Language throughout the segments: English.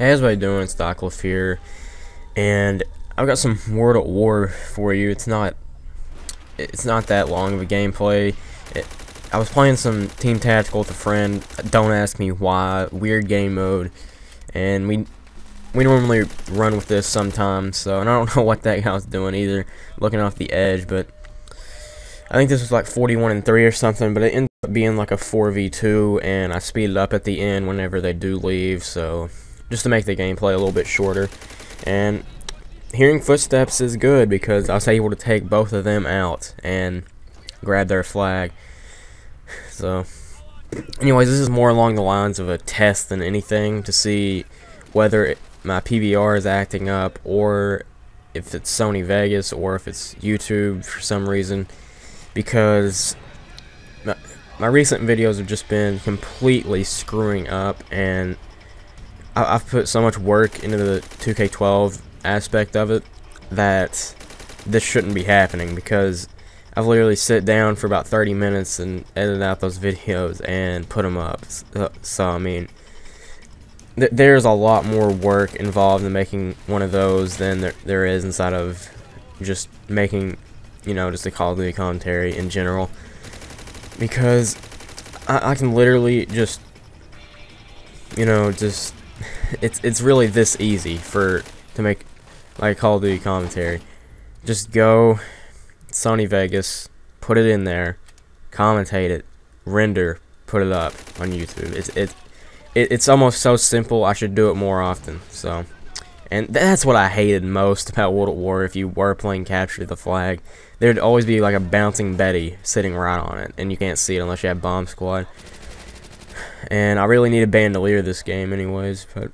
Hey, how's everybody doing? It's Docliff here, and I've got some World at War for you. It's not that long of a gameplay. I was playing some Team Tactical with a friend. Don't ask me why. Weird game mode, and we normally run with this sometimes. So, and I don't know what that guy was doing either, looking off the edge. But I think this was like 41-3 or something. But it ended up being like a 4v2, and I speeded up at the end whenever they do leave. So, just to make the gameplay a little bit shorter. And hearing footsteps is good because I was able to take both of them out and grab their flag. So, anyways, this is more along the lines of a test than anything to see whether my PVR is acting up, or if it's Sony Vegas, or if it's YouTube for some reason, because my recent videos have just been completely screwing up, and I've put so much work into the 2K12 aspect of it that this shouldn't be happening, because I've literally sit down for about 30 minutes and edited out those videos and put them up. So I mean, there's a lot more work involved in making one of those than there is inside of just making, just a Call of Duty commentary in general, because I can literally just, it's really this easy to make like a Call of Duty commentary. Just go Sony Vegas, put it in there, commentate it, render, put it up on YouTube. It's almost so simple. I should do it more often. So, and that's what I hated most about World at War. If you were playing Capture the Flag, there'd always be like a bouncing Betty sitting right on it, and you can't see it unless you have Bomb Squad. And I really need a bandolier this game, anyways. But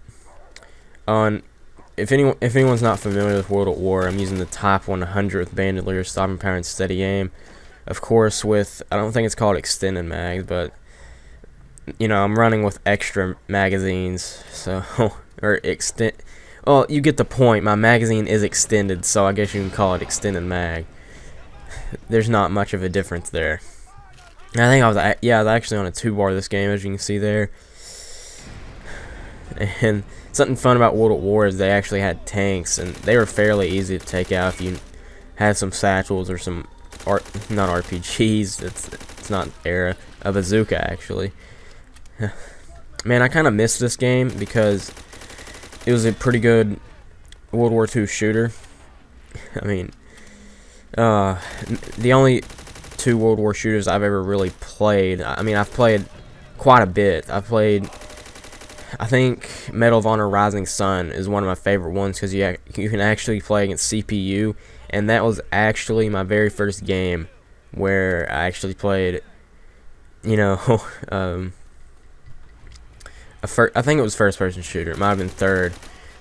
if anyone's not familiar with World at War, I'm using the Type 100 with bandolier, stopping power, and steady aim. Of course, with, I don't think it's called extended mags, but I'm running with extra magazines. So well, you get the point. My magazine is extended, so I guess you can call it extended mag. There's not much of a difference there. And I think I was actually on a 2-bar this game, as you can see there. And something fun about World at War is they actually had tanks, and they were fairly easy to take out if you had some satchels or some not RPGs. It's not era, a bazooka actually. Man, I kind of missed this game because it was a pretty good World War II shooter. I mean, the only 2 World War shooters I've ever really played. I mean, I've played quite a bit. I think Medal of Honor Rising Sun is one of my favorite ones because you can actually play against CPU, and that was actually my very first game where I actually played, I think it was first-person shooter. It might have been third,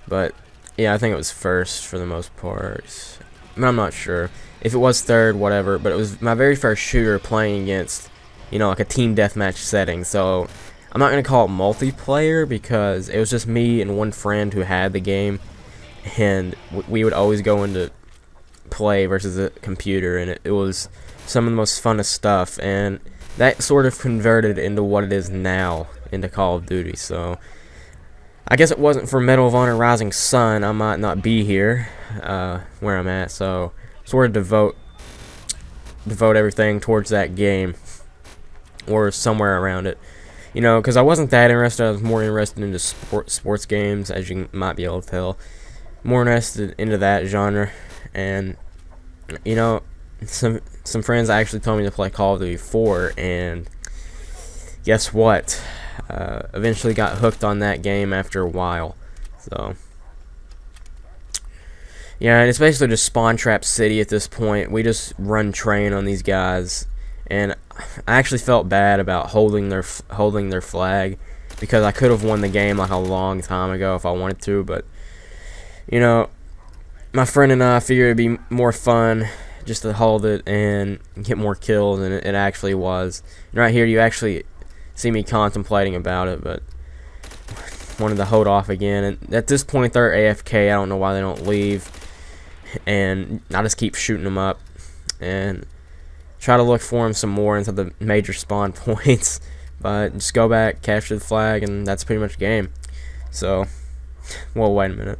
but yeah, I think it was first for the most part. But I'm not sure. If it was third, whatever, but it was my very first shooter playing against, like a team deathmatch setting. So I'm not going to call it multiplayer because it was just me and one friend who had the game, and we would always go into play versus a computer, and it was some of the most funnest stuff, and that sort of converted into what it is now, into Call of Duty. So I guess it wasn't for Medal of Honor Rising Sun, I might not be here where I'm at. So sort of devote everything towards that game, or somewhere around it, because I wasn't that interested. I was more interested into sports games, as you might be able to tell. More interested into that genre. And some friends actually told me to play Call of Duty 4, and guess what? Eventually got hooked on that game after a while. So yeah, and it's basically just Spawn Trap City at this point. We just run train on these guys, and I actually felt bad about holding their flag, because I could have won the game like a long time ago if I wanted to. But my friend and I figured it'd be more fun just to hold it and get more kills, and it actually was. And right here, you actually see me contemplating about it, but wanted to hold off again. And at this point, they're AFK. I don't know why they don't leave, and I just keep shooting them up and try to look for them some more into the major spawn points. But just go back, capture the flag, and that's pretty much the game. So Well, wait a minute.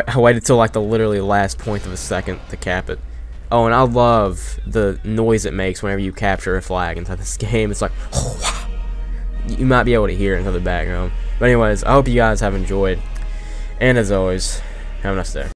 I waited till like the literally last point of a second to cap it. Oh, and I love the noise it makes whenever you capture a flag inside this game. It's like, you might be able to hear it into the background. But anyways, I hope you guys have enjoyed. And as always, have a nice day.